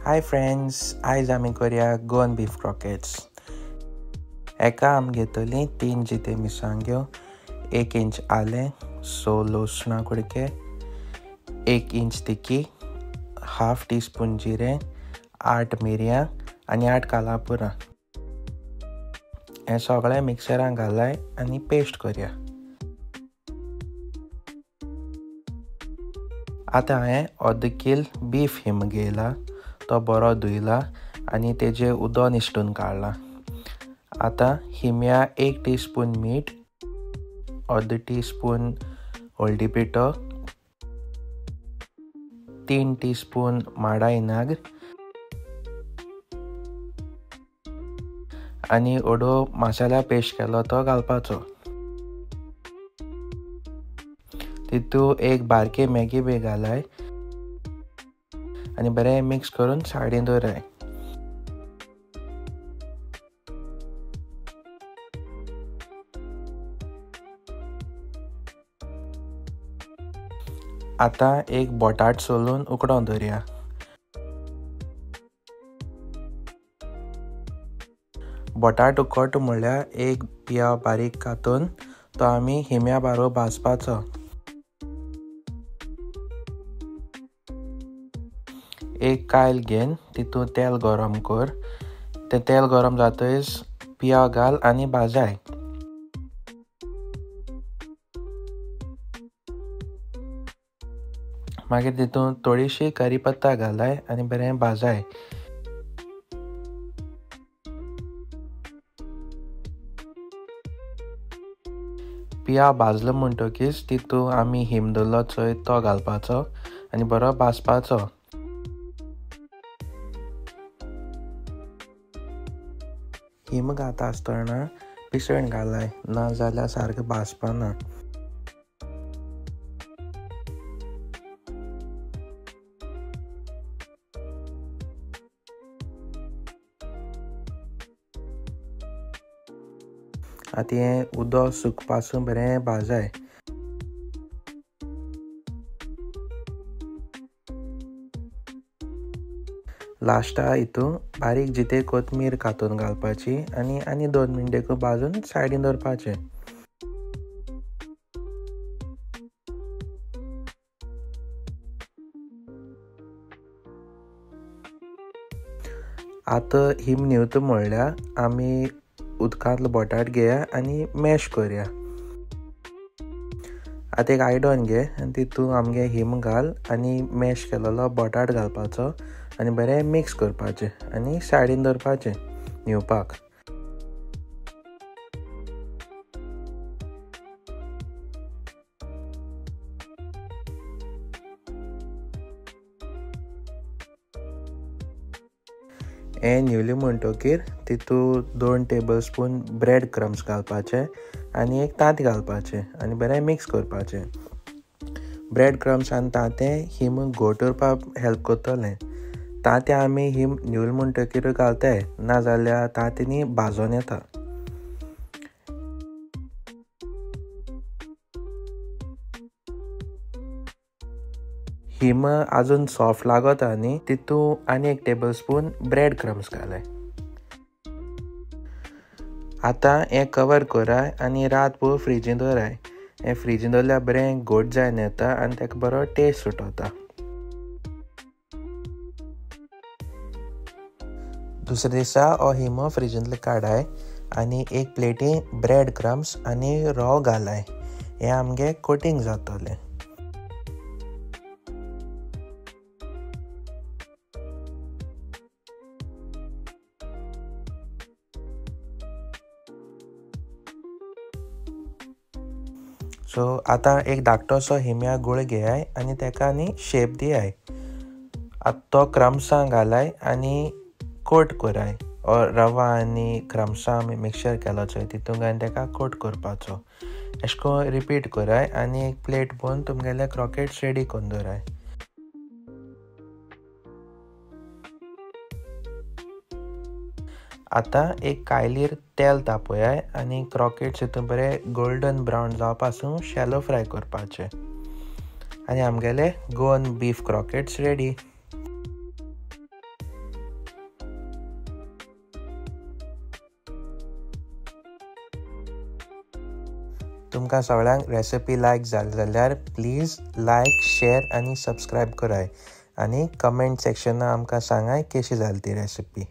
Hi friends, आयज आमी करूया गोवन बीफ क्रॉकेट्स। एका आमी घेतली 3 जिते मिरसांग्यो, 1 इंच आलें, 6 लसणा कुडके, 1 इंच तिकी, हाफ टीस्पून जिरें, 8 मिरयां आनी 8 कालापुरां। हें सगळें मिक्सरान घालाय आनी पेस्ट करूया। आतां हांवें अर्द किल बीफ हिम घेयला, तो बरो धुयला आनी तेजें उदक निश्टून काडलां। आतां हिम्या 1 टीस्पून मीठ, अर्द टीस्पून हळदी पिठो, 3 टीस्पून माडा इनाग्र आनी ओडो मसाला पेस्ट केलो तो घालपाचो। तितून एक बारके मॅगी बी घालाय आनी बरें मिक्स करून सायडीन दवराय। आतां एक बटाट सोलून उकडोवन दवरया। बटाट उकडटा म्हणल्यार एक पियाव बारीक कांतून तो आमी हिम्या बारो भाजपाचो। एक कायल घेवन तितून तेल गरम कर, तें तेल गरम जातकीच पियाव घाल आनी भाजाय। मागीर तितून थोडीशी करीपत्ता घालाय आनी बरें भाजाय। पियाव भाजलो म्हणटकीच तितून आमी हिम दवरलो चोय तो घालपाचो आनी बरो भाजपाचो। हिम घालता आसतना पिसण घालाय, ना जाल्यार सारकें भाजपाना। आतां हें उदक सुकपासून बरें भाजाय। लास्टा हितून बारीक जिते कोथमीर कातून घालपाची आनी 2 मिनटां भाजून सायडीन दवरपाचें। आतां हिम न्हिवता म्हणल्यार आमी उदकांतलो बटाट घेया आनी मॅश करूया। आतां एक आयडन घे आनी तितून आमगे हिम घाल आनी मॅश केलेलो बटाट घालपाचो आनी बरें मिक्स करपाचें आनी सायडीन दवरपाचें न्हिवपाक। हें न्हिवलें म्हणटकीर तितून 2 टेबलस्पून ब्रेड क्रम्स घालपाचे आनी एक तांतें घालपाचें आनी बरें मिक्स करपाचें। ब्रेड क्रम्स आनी तांतें हिम घोट उरपाक हेल्प करतलें। तांतें आमी हिम न्हिवल म्हणटकीर घालताय, ना जाल्यार तांतेंनी भाजोन येता। हिम आजून सॉफ्ट लागता न्ही, तितून आनी 1 टेबलस्पून ब्रेड क्रम्स घालाय। आतां हें कवर कराय आनी रातभर फ्रिजीन दवराय। हें फ्रिजीन दवरल्यार बरें घोट जायन येता आनी तेका बरो टेस्ट सुटता। दुसरे दिसा हो हिम फ्रिजींतलो काडाय आनी एक प्लेटीन ब्रेड क्रम्स आनी रव घालाय। हें आमगे कोटींग जातलें। सो आतां एक धाकटोसो हिम्या गुळ घेयाय आनी तेका आनी शेप दियाय। आतां तो क्रम्सां घालाय आनी कोट कराय। रवा आनी क्रम्सां आमी मिक्सचर केलो चोय तितून घालून तेका कोट करपाचो। अशें करून रिपीट कराय आनी एक प्लेट भरून तुमगेले क्रॉकेट्स रेडी करून दवराय। आतां एक कायलीर तेल तापयाय आनी क्रॉकेट्स हितून बरें गोल्डन ब्रावन जावपासून शॅलो फ्राय करपाचे आनी आमगेले गोवन बीफ क्रॉकेट्स रेडी। तुमकां सगळ्यांक रेसिपी लायक जाली जाल्यार प्लीज लायक शेअर आनी सबस्क्रायब कराय आनी कमेंट सेक्शनां आमकां सांगाय कशी जाली ती रेसिपी.